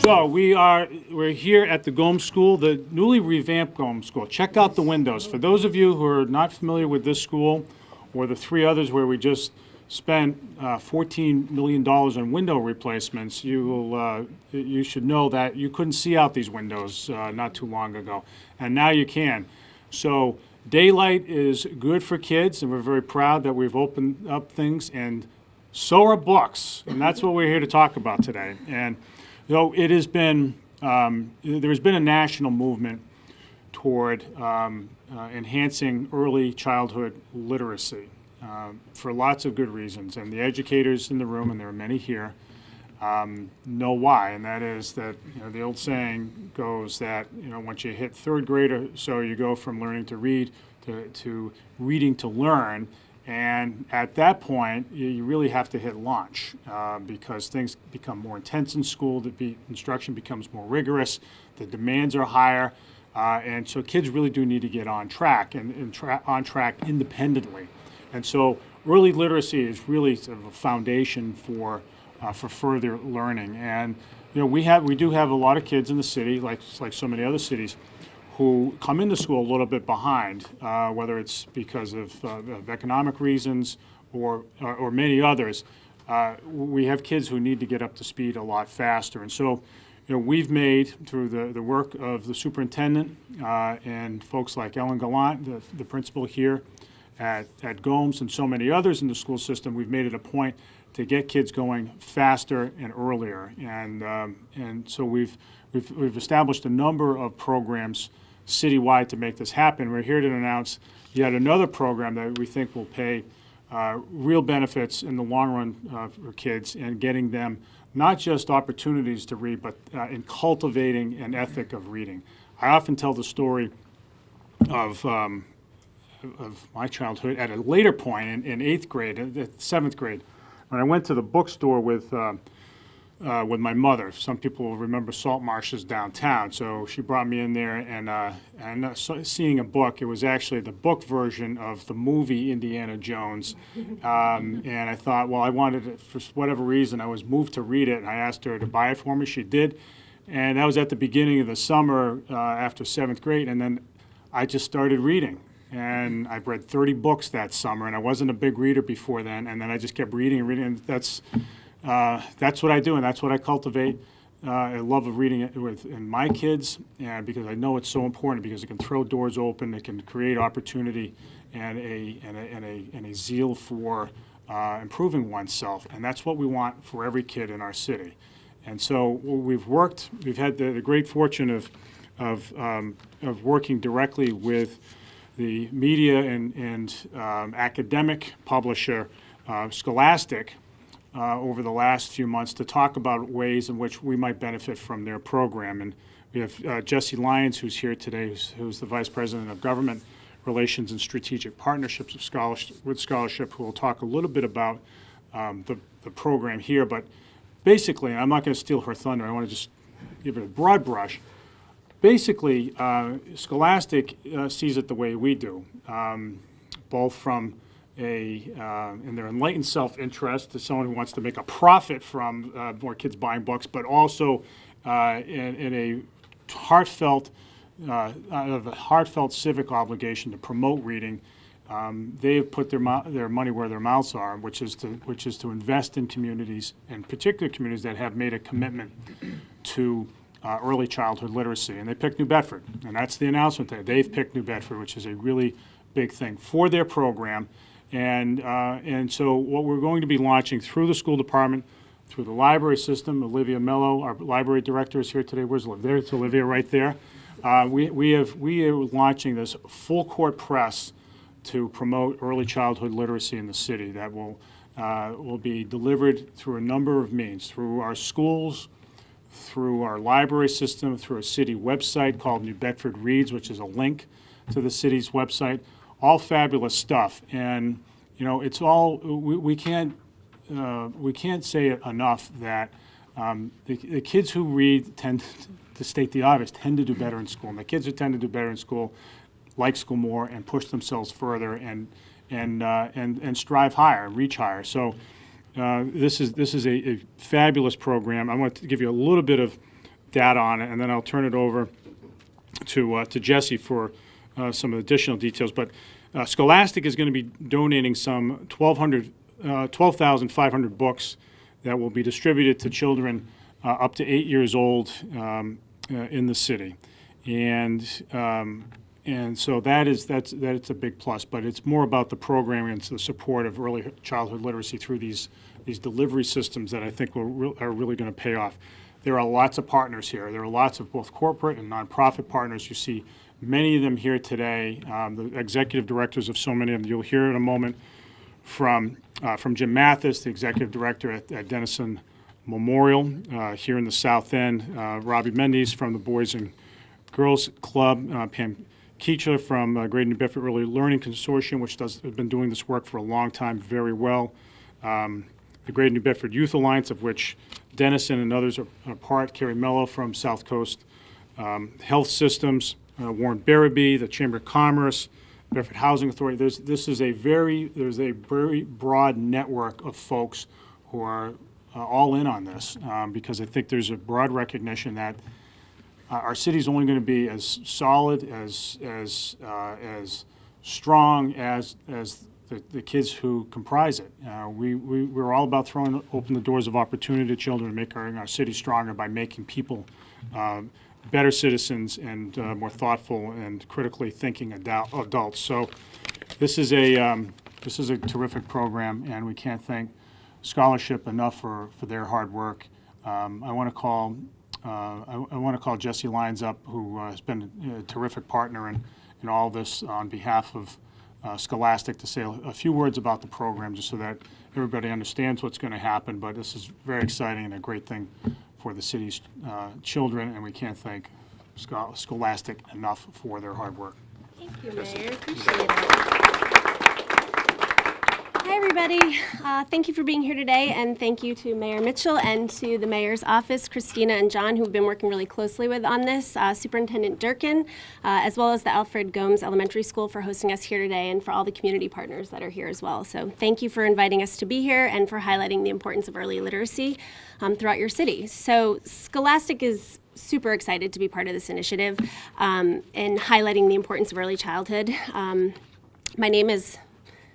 So we're here at the Gomes School, the newly revamped Gomes School. Check out the windows. For those of you who are not familiar with this school or the three others where we just spent $14 million on window replacements, you should know that you couldn't see out these windows not too long ago, and now you can. So daylight is good for kids, and we're very proud that we've opened up things, and so are books, and that's what we're here to talk about today. And it has been, there's been a national movement toward enhancing early childhood literacy for lots of good reasons. And the educators in the room, and there are many here, know why. And that is that the old saying goes that once you hit third grade or so, you go from learning to read to reading to learn. And at that point, you really have to hit launch because things become more intense in school, the instruction becomes more rigorous, the demands are higher, and so kids really do need to get on track and on track independently. And so early literacy is really sort of a foundation for further learning. And we do have a lot of kids in the city, like so many other cities, who come into school a little bit behind, whether it's because of economic reasons or many others. We have kids who need to get up to speed a lot faster. And so we've made, through the work of the superintendent and folks like Ellen Gallant, the principal here at Gomes, and so many others in the school system, we've made it a point to get kids going faster and earlier. And so we've established a number of programs citywide to make this happen. We're here to announce yet another program that we think will pay real benefits in the long run for kids, and getting them not just opportunities to read, but in cultivating an ethic of reading. I often tell the story of my childhood at a later point in 8th grade, 7th grade, when I went to the bookstore with my mother. Some people will remember Salt Marshes downtown. So she brought me in there, and seeing a book. It was actually the book version of the movie Indiana Jones. And I thought, well, I wanted it for whatever reason. I was moved to read it, and I asked her to buy it for me. She did. And that was at the beginning of the summer after 7th grade. And then I just started reading. And I've read 30 books that summer, and I wasn't a big reader before then. And then I just kept reading and reading, and that's what I do, and that's what I cultivate. I love reading it in my kids, and because I know it's so important, because it can throw doors open, it can create opportunity, and a zeal for improving oneself, and that's what we want for every kid in our city. And so we've had the great fortune of working directly with the media and academic publisher Scholastic over the last few months to talk about ways in which we might benefit from their program. And we have Jesse Lyons, who's here today, who's the Vice President of Government Relations and Strategic Partnerships with Scholarship, who will talk a little bit about the program here. But basically, and I'm not going to steal her thunder, I want to just give it a broad brush. Basically, Scholastic sees it the way we do, both from in their enlightened self-interest, to someone who wants to make a profit from more kids buying books, but also in a heartfelt civic obligation to promote reading. They have put their money where their mouths are, which is to invest in communities, and particular communities that have made a commitment to early childhood literacy. And they picked New Bedford, and that's the announcement there. They've picked New Bedford, which is a really big thing for their program. And so what we're going to be launching through the school department, through the library system, Olivia Mello, our library director, is here today. Where's Olivia? There's Olivia right there. We are launching this full court press to promote early childhood literacy in the city that will be delivered through a number of means, through our schools, through our library system, through a city website called New Bedford Reads, which is a link to the city's website. All fabulous stuff, and it's all we can't say it enough that the kids who read tend to state the obvious, tend to do better in school, and the kids who tend to do better in school like school more and push themselves further and strive higher, reach higher. So this is a fabulous program. I want to give you a little bit of data on it, and then I'll turn it over to Jesse for some additional details. But Scholastic is going to be donating some 12,500 books that will be distributed to children up to 8 years old in the city, and so that's a big plus. But it's more about the programming and the support of early childhood literacy through these delivery systems that I think are really going to pay off. There are lots of partners here. There are lots of both corporate and nonprofit partners. You see many of them here today. The executive directors of so many of them. You'll hear in a moment from Jim Mathis, the executive director at Denison Memorial here in the South End, Robbie Mendes from the Boys and Girls Club, Pam Keachler from Greater New Bedford Early Learning Consortium, which has been doing this work for a long time very well. The Greater New Bedford Youth Alliance, of which Denison and others are part, Carrie Mello from South Coast Health Systems, Warren Barabee, the Chamber of Commerce, Bedford Housing Authority. There's a very broad network of folks who are all in on this because I think there's a broad recognition that our city's only going to be as solid, as strong as the kids who comprise it. We're all about throwing open the doors of opportunity to children and making our city stronger by making people better citizens and more thoughtful and critically thinking adults. So this is a terrific program, and we can't thank Scholarship enough for their hard work. I want to call Jesse Lyons up, who has been a terrific partner in all this on behalf of Scholastic, to say a few words about the program, just so that everybody understands what's going to happen. But this is very exciting and a great thing for the city's children, and we can't thank Scholastic enough for their hard work. Thank you, Mayor. Appreciate it. Hi, everybody. Thank you for being here today, and thank you to Mayor Mitchell and to the Mayor's office, Christina and John, who have been working really closely with on this, Superintendent Durkin, as well as the Alfred Gomes Elementary School for hosting us here today, and for all the community partners that are here as well. So thank you for inviting us to be here and for highlighting the importance of early literacy throughout your city. So Scholastic is super excited to be part of this initiative and highlighting the importance of early childhood. My name is,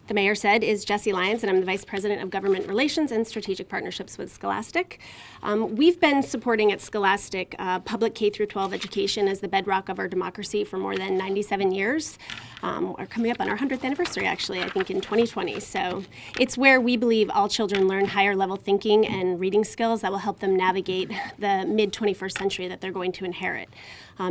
the Mayor said, is Jesse Lyons, and I'm the Vice President of Government Relations and Strategic Partnerships with Scholastic. We've been supporting at Scholastic public K-12 education as the bedrock of our democracy for more than 97 years. We're coming up on our 100th anniversary, actually, I think in 2020. So it's where we believe all children learn higher level thinking and reading skills that will help them navigate the mid-21st century that they're going to inherit.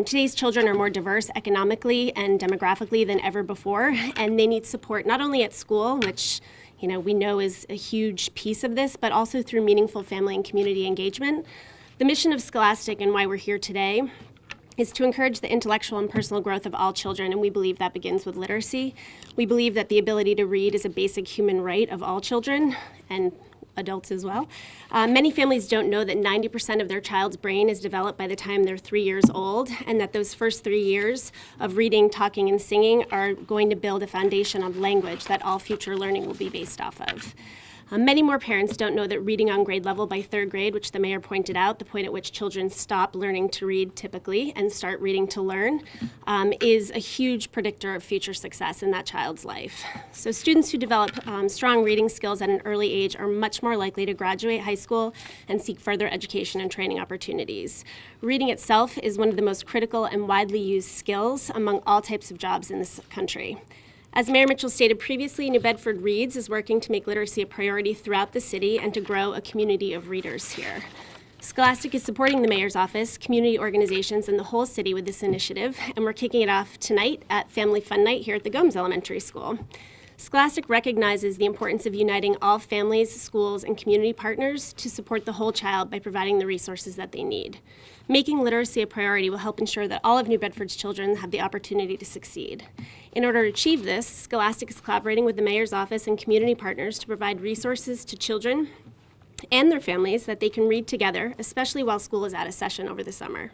Today's children are more diverse economically and demographically than ever before, and they need support not only at school, which we know is a huge piece of this, but also through meaningful family and community engagement. The mission of Scholastic and why we're here today is to encourage the intellectual and personal growth of all children, and we believe that begins with literacy. We believe that the ability to read is a basic human right of all children, and adults as well. Many families don't know that 90% of their child's brain is developed by the time they're 3 years old, and that those first 3 years of reading, talking, and singing are going to build a foundation of language that all future learning will be based off of. Many more parents don't know that reading on grade level by 3rd grade, which the Mayor pointed out, the point at which children stop learning to read typically and start reading to learn, is a huge predictor of future success in that child's life. So students who develop strong reading skills at an early age are much more likely to graduate high school and seek further education and training opportunities. Reading itself is one of the most critical and widely used skills among all types of jobs in this country. As Mayor Mitchell stated previously, New Bedford Reads is working to make literacy a priority throughout the city and to grow a community of readers here. Scholastic is supporting the Mayor's office, community organizations, and the whole city with this initiative, and we're kicking it off tonight at Family Fun Night here at the Gomes Elementary School. Scholastic recognizes the importance of uniting all families, schools, and community partners to support the whole child by providing the resources that they need. Making literacy a priority will help ensure that all of New Bedford's children have the opportunity to succeed. In order to achieve this, Scholastic is collaborating with the Mayor's office and community partners to provide resources to children and their families that they can read together, especially while school is out of session over the summer.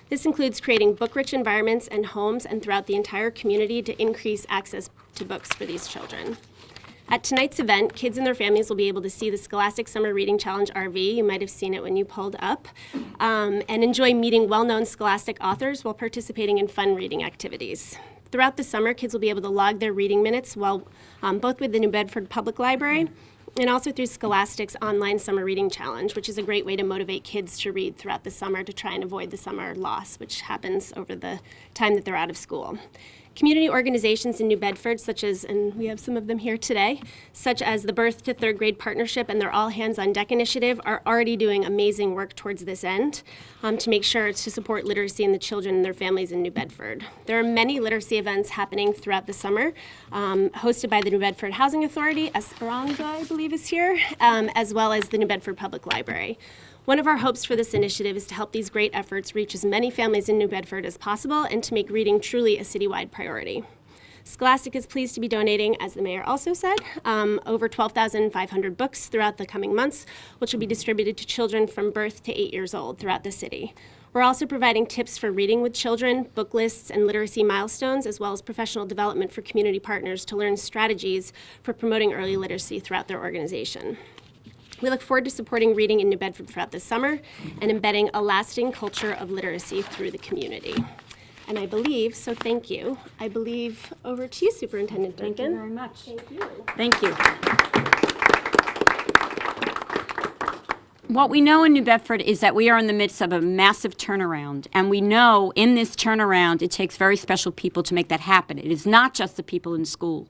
This includes creating book-rich environments and homes and throughout the entire community to increase access to books for these children. At tonight's event, kids and their families will be able to see the Scholastic Summer Reading Challenge RV, you might have seen it when you pulled up, and enjoy meeting well-known Scholastic authors while participating in fun reading activities. Throughout the summer, kids will be able to log their reading minutes while both with the New Bedford Public Library and also through Scholastic's online summer reading challenge, which is a great way to motivate kids to read throughout the summer to try and avoid the summer loss, which happens over the time that they're out of school. Community organizations in New Bedford, such as, and we have some of them here today, such as the Birth to Third Grade Partnership and their All Hands on Deck initiative, are already doing amazing work towards this end to make sure it's to support literacy in the children and their families in New Bedford. There are many literacy events happening throughout the summer, hosted by the New Bedford Housing Authority, Esperanza, I believe, is here, as well as the New Bedford Public Library. One of our hopes for this initiative is to help these great efforts reach as many families in New Bedford as possible and to make reading truly a citywide priority. Scholastic is pleased to be donating, as the mayor also said, over 12,500 books throughout the coming months, which will be distributed to children from birth to 8 years old throughout the city. We're also providing tips for reading with children, book lists, and literacy milestones, as well as professional development for community partners to learn strategies for promoting early literacy throughout their organization. We look forward to supporting reading in New Bedford throughout the summer and embedding a lasting culture of literacy through the community. And I believe, so thank you. I believe over to you, Superintendent Duncan. Thank you very much. Thank you. Thank you. What we know in New Bedford is that we are in the midst of a massive turnaround, and we know in this turnaround it takes very special people to make that happen. It is not just the people in school.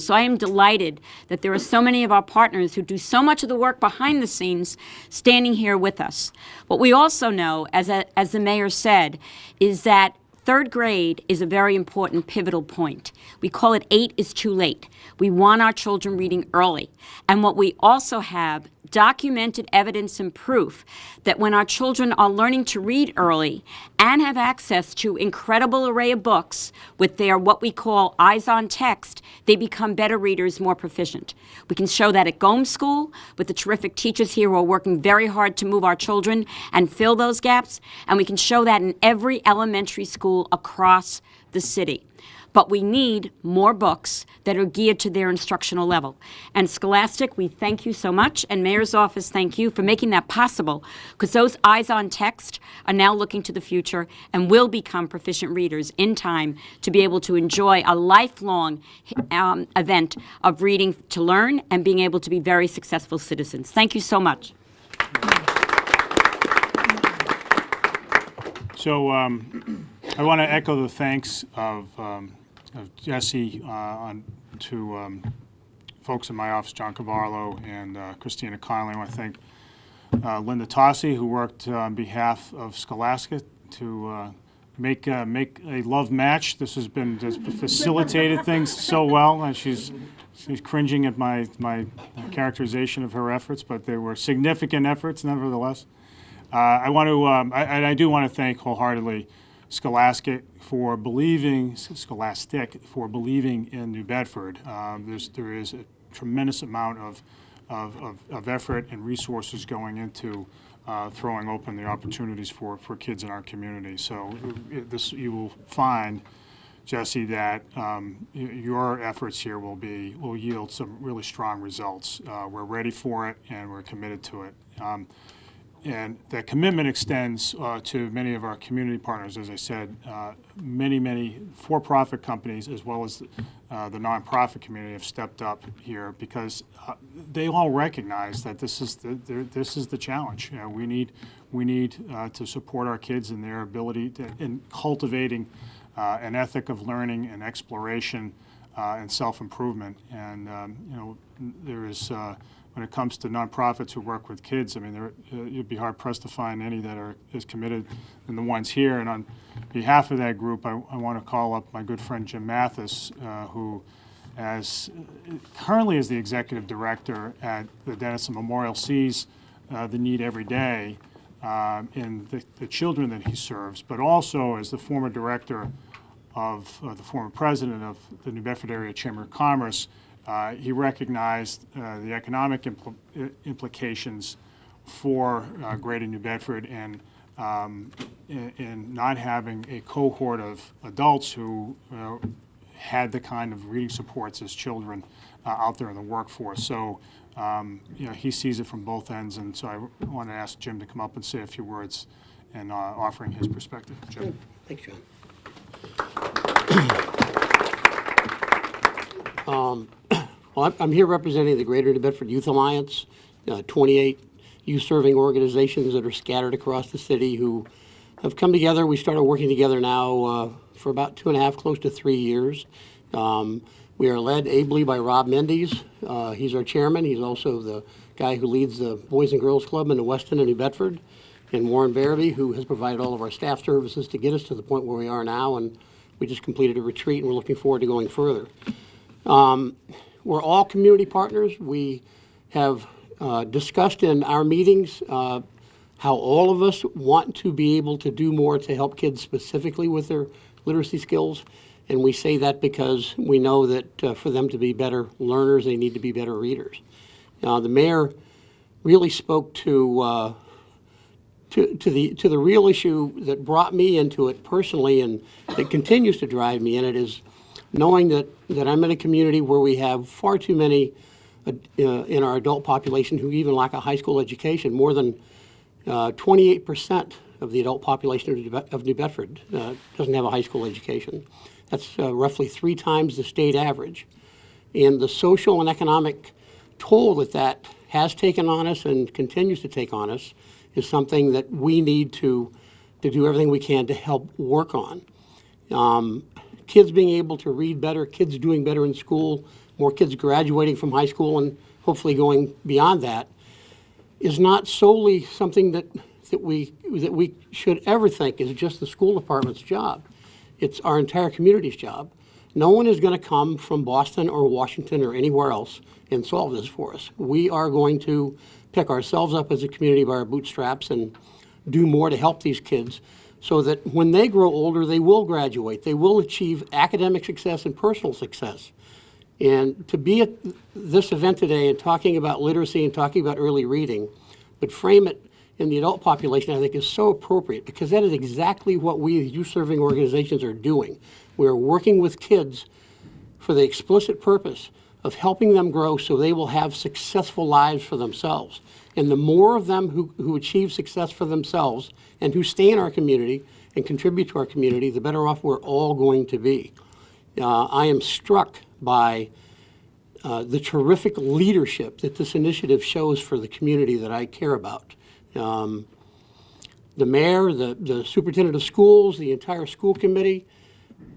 So I am delighted that there are so many of our partners who do so much of the work behind the scenes standing here with us. What we also know, as the mayor said, is that third grade is a very important pivotal point. We call it 8 is too late. We want our children reading early. And what we also have documented evidence and proof that when our children are learning to read early and have access to incredible array of books with their what we call eyes on text, they become better readers, more proficient. We can show that at Gomes School with the terrific teachers here who are working very hard to move our children and fill those gaps, and we can show that in every elementary school across the city. But we need more books that are geared to their instructional level. And Scholastic, we thank you so much, and Mayor's Office, thank you for making that possible, because those eyes on text are now looking to the future and will become proficient readers in time to be able to enjoy a lifelong event of reading to learn and being able to be very successful citizens. Thank you so much. So I want to echo the thanks of Jesse to folks in my office, John Cavarlo and Christina Conley. I want to thank Linda Tossi, who worked on behalf of Scholastic to make a love match. This has been just facilitated things so well, and she's cringing at my characterization of her efforts, but they were significant efforts nevertheless. I do want to thank wholeheartedly Scholastic for believing in New Bedford. There is a tremendous amount of effort and resources going into throwing open the opportunities for kids in our community. So you will find, Jesse, that your efforts here will yield some really strong results. We're ready for it and we're committed to it. And that commitment extends to many of our community partners, as I said, many for-profit companies as well as the nonprofit community have stepped up here because they all recognize that this is the challenge. You know, we need to support our kids in their ability in cultivating an ethic of learning and exploration and self-improvement. And you know, there is. When it comes to nonprofits who work with kids, I mean, you'd be hard-pressed to find any that are as committed than the ones here. And on behalf of that group, I want to call up my good friend Jim Mathis, who currently is the executive director at the Denison Memorial, sees the need every day in the children that he serves, but also as the former director of the former president of the New Bedford Area Chamber of Commerce. He recognized the economic implications for Greater New Bedford and in not having a cohort of adults who had the kind of reading supports as children out there in the workforce. So, he sees it from both ends, and so I want to ask Jim to come up and say a few words and offering his perspective. Jim. Thanks, John. Well, I'm here representing the Greater New Bedford Youth Alliance, 28 youth-serving organizations that are scattered across the city who have come together. We started working together now for about 2.5, close to 3 years. We are led ably by Rob Mendes. He's our chairman. He's also the guy who leads the Boys and Girls Club in the Weston and New Bedford. And Warren Barabee, who has provided all of our staff services to get us to the point where we are now. And we just completed a retreat, and we're looking forward to going further. We're all community partners. We have discussed in our meetings how all of us want to be able to do more to help kids specifically with their literacy skills. And we say that because we know that for them to be better learners, they need to be better readers. The mayor really spoke to the real issue that brought me into it personally, and that continues to drive me in it, is knowing that I'm in a community where we have far too many in our adult population who even lack a high school education. More than 28% of the adult population of New Bedford doesn't have a high school education. That's roughly 3 times the state average. And the social and economic toll that has taken on us and continues to take on us is something that we need to do everything we can to help work on. Kids being able to read better, kids doing better in school, more kids graduating from high school and hopefully going beyond that, is not solely something that we should ever think is just the school department's job. It's our entire community's job. No one is going to come from Boston or Washington or anywhere else and solve this for us. We are going to pick ourselves up as a community by our bootstraps and do more to help these kids so that when they grow older, they will graduate. They will achieve academic success and personal success. And to be at this event today and talking about literacy and talking about early reading, but frame it in the adult population, I think is so appropriate, because that is exactly what we as youth-serving organizations are doing. We're working with kids for the explicit purpose of helping them grow so they will have successful lives for themselves. And the more of them who achieve success for themselves and who stay in our community and contribute to our community, the better off we're all going to be. I am struck by the terrific leadership that this initiative shows for the community that I care about. The mayor, the superintendent of schools, the entire school committee,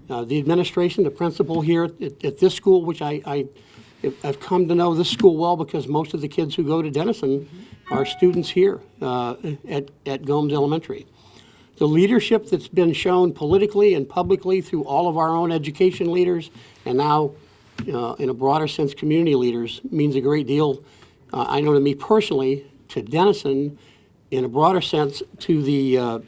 the administration, the principal here at this school, which I've come to know this school well because most of the kids who go to Denison are students here at Gomes Elementary. The leadership that's been shown politically and publicly through all of our own education leaders and now in a broader sense community leaders means a great deal, I know to me personally, to Denison, in a broader sense to the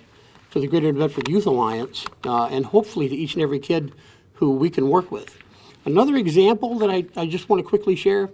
Greater New Bedford Youth Alliance, and hopefully to each and every kid who we can work with. Another example that I just want to quickly share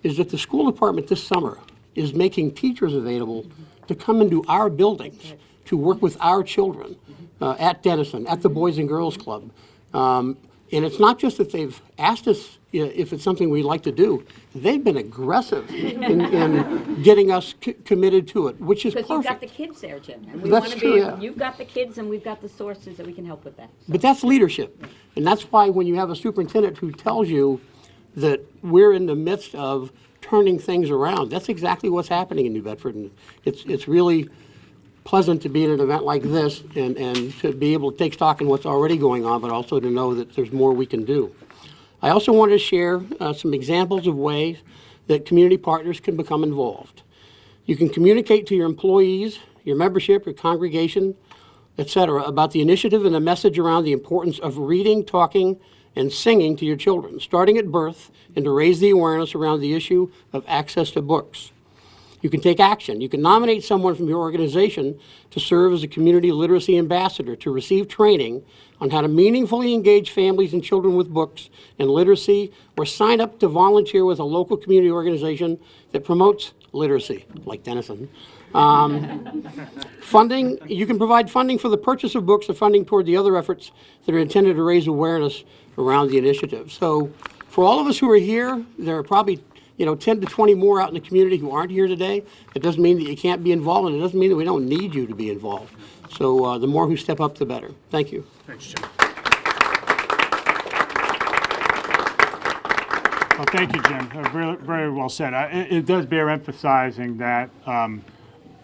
is that the school department this summer is making teachers available to come into our buildings to work with our children at Denison, at the Boys and Girls Club. And it's not just that they've asked us if it's something we'd like to do. They've been aggressive in getting us committed to it, which is perfect. Because you've got the kids there, Jim. And we That's want to true, be, yeah. You've got the kids and we've got the sources that we can help with that. So. But that's leadership. And that's why when you have a superintendent who tells you that we're in the midst of turning things around, that's exactly what's happening in New Bedford. And it's really pleasant to be at an event like this and to be able to take stock in what's already going on, but also to know that there's more we can do. I also wanted to share some examples of ways that community partners can become involved. You can communicate to your employees, your membership, your congregation, etc., about the initiative and the message around the importance of reading, talking, and singing to your children, starting at birth, and to raise the awareness around the issue of access to books. You can take action. You can nominate someone from your organization to serve as a community literacy ambassador to receive training on how to meaningfully engage families and children with books and literacy, or sign up to volunteer with a local community organization that promotes literacy, like Denison. Funding, you can provide funding for the purchase of books or funding toward the other efforts that are intended to raise awareness around the initiative. So for all of us who are here, there are probably 10 to 20 more out in the community who aren't here today. It doesn't mean that you can't be involved, and it doesn't mean that we don't need you to be involved. So the more who step up, the better. Thank you. Thanks, Jim. Well, thank you, Jim. Very, very well said. It does bear emphasizing that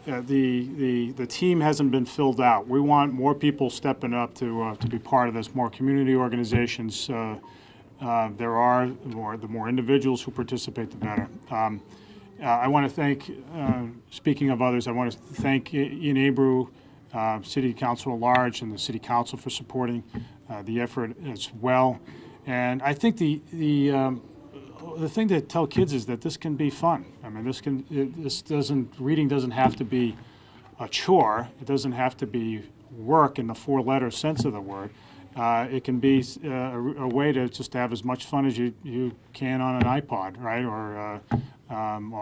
the team hasn't been filled out. We want more people stepping up to be part of this, more community organizations. There are the more individuals who participate, the better. I want to thank, speaking of others, I want to thank Ian Abreu, City Council at large, and the City Council for supporting the effort as well. And I think the thing to tell kids is that this can be fun. I mean, reading doesn't have to be a chore. It doesn't have to be work in the four-letter sense of the word. It can be a way to just have as much fun as you can on an iPod, right, or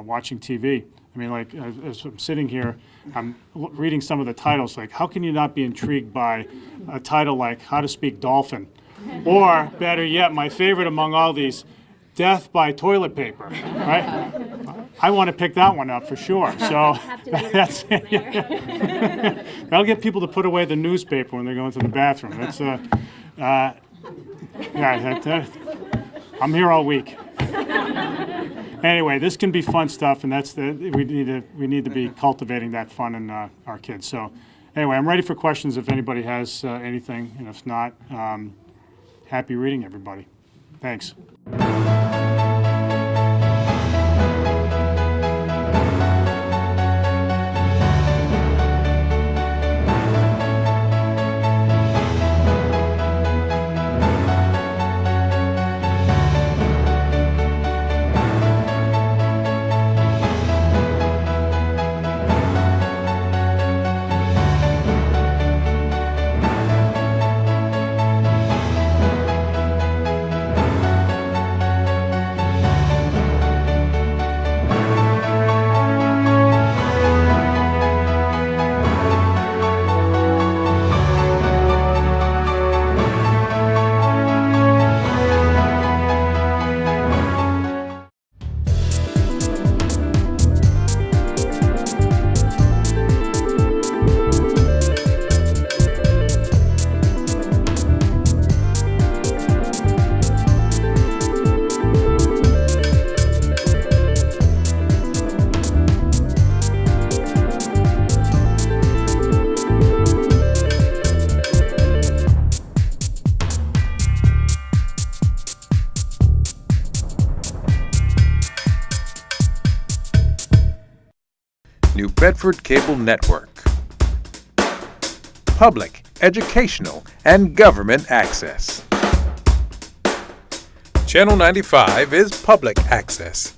watching TV. I mean, like, as I'm sitting here, I'm reading some of the titles, like, how can you not be intrigued by a title like How to Speak Dolphin? Or, better yet, my favorite among all these, Death by Toilet Paper, right? I want to pick that one up for sure. So that's that'll get people to put away the newspaper when they go into the bathroom. That's I'm here all week. Anyway, this can be fun stuff, and we need to be cultivating that fun in our kids. So anyway, I'm ready for questions if anybody has anything, and if not, happy reading, everybody. Thanks. New Bedford Cable Network. Public, educational, and government access. Channel 95 is public access.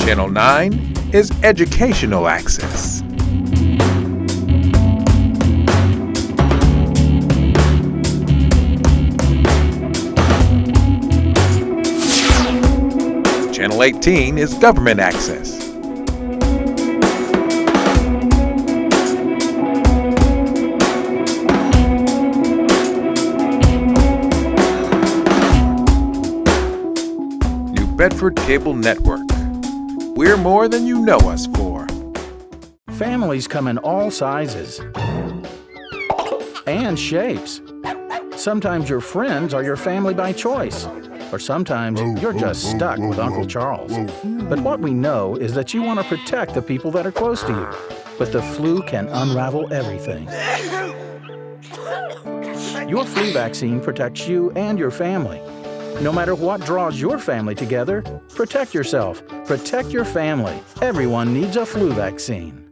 Channel 9 is educational access. Channel 18 is government access. New Bedford Cable Network. We're more than you know us for. Families come in all sizes and shapes. Sometimes your friends are your family by choice, or sometimes you're just stuck with Uncle Charles. But what we know is that you want to protect the people that are close to you. But the flu can unravel everything. Your flu vaccine protects you and your family. No matter what draws your family together, protect yourself, protect your family. Everyone needs a flu vaccine.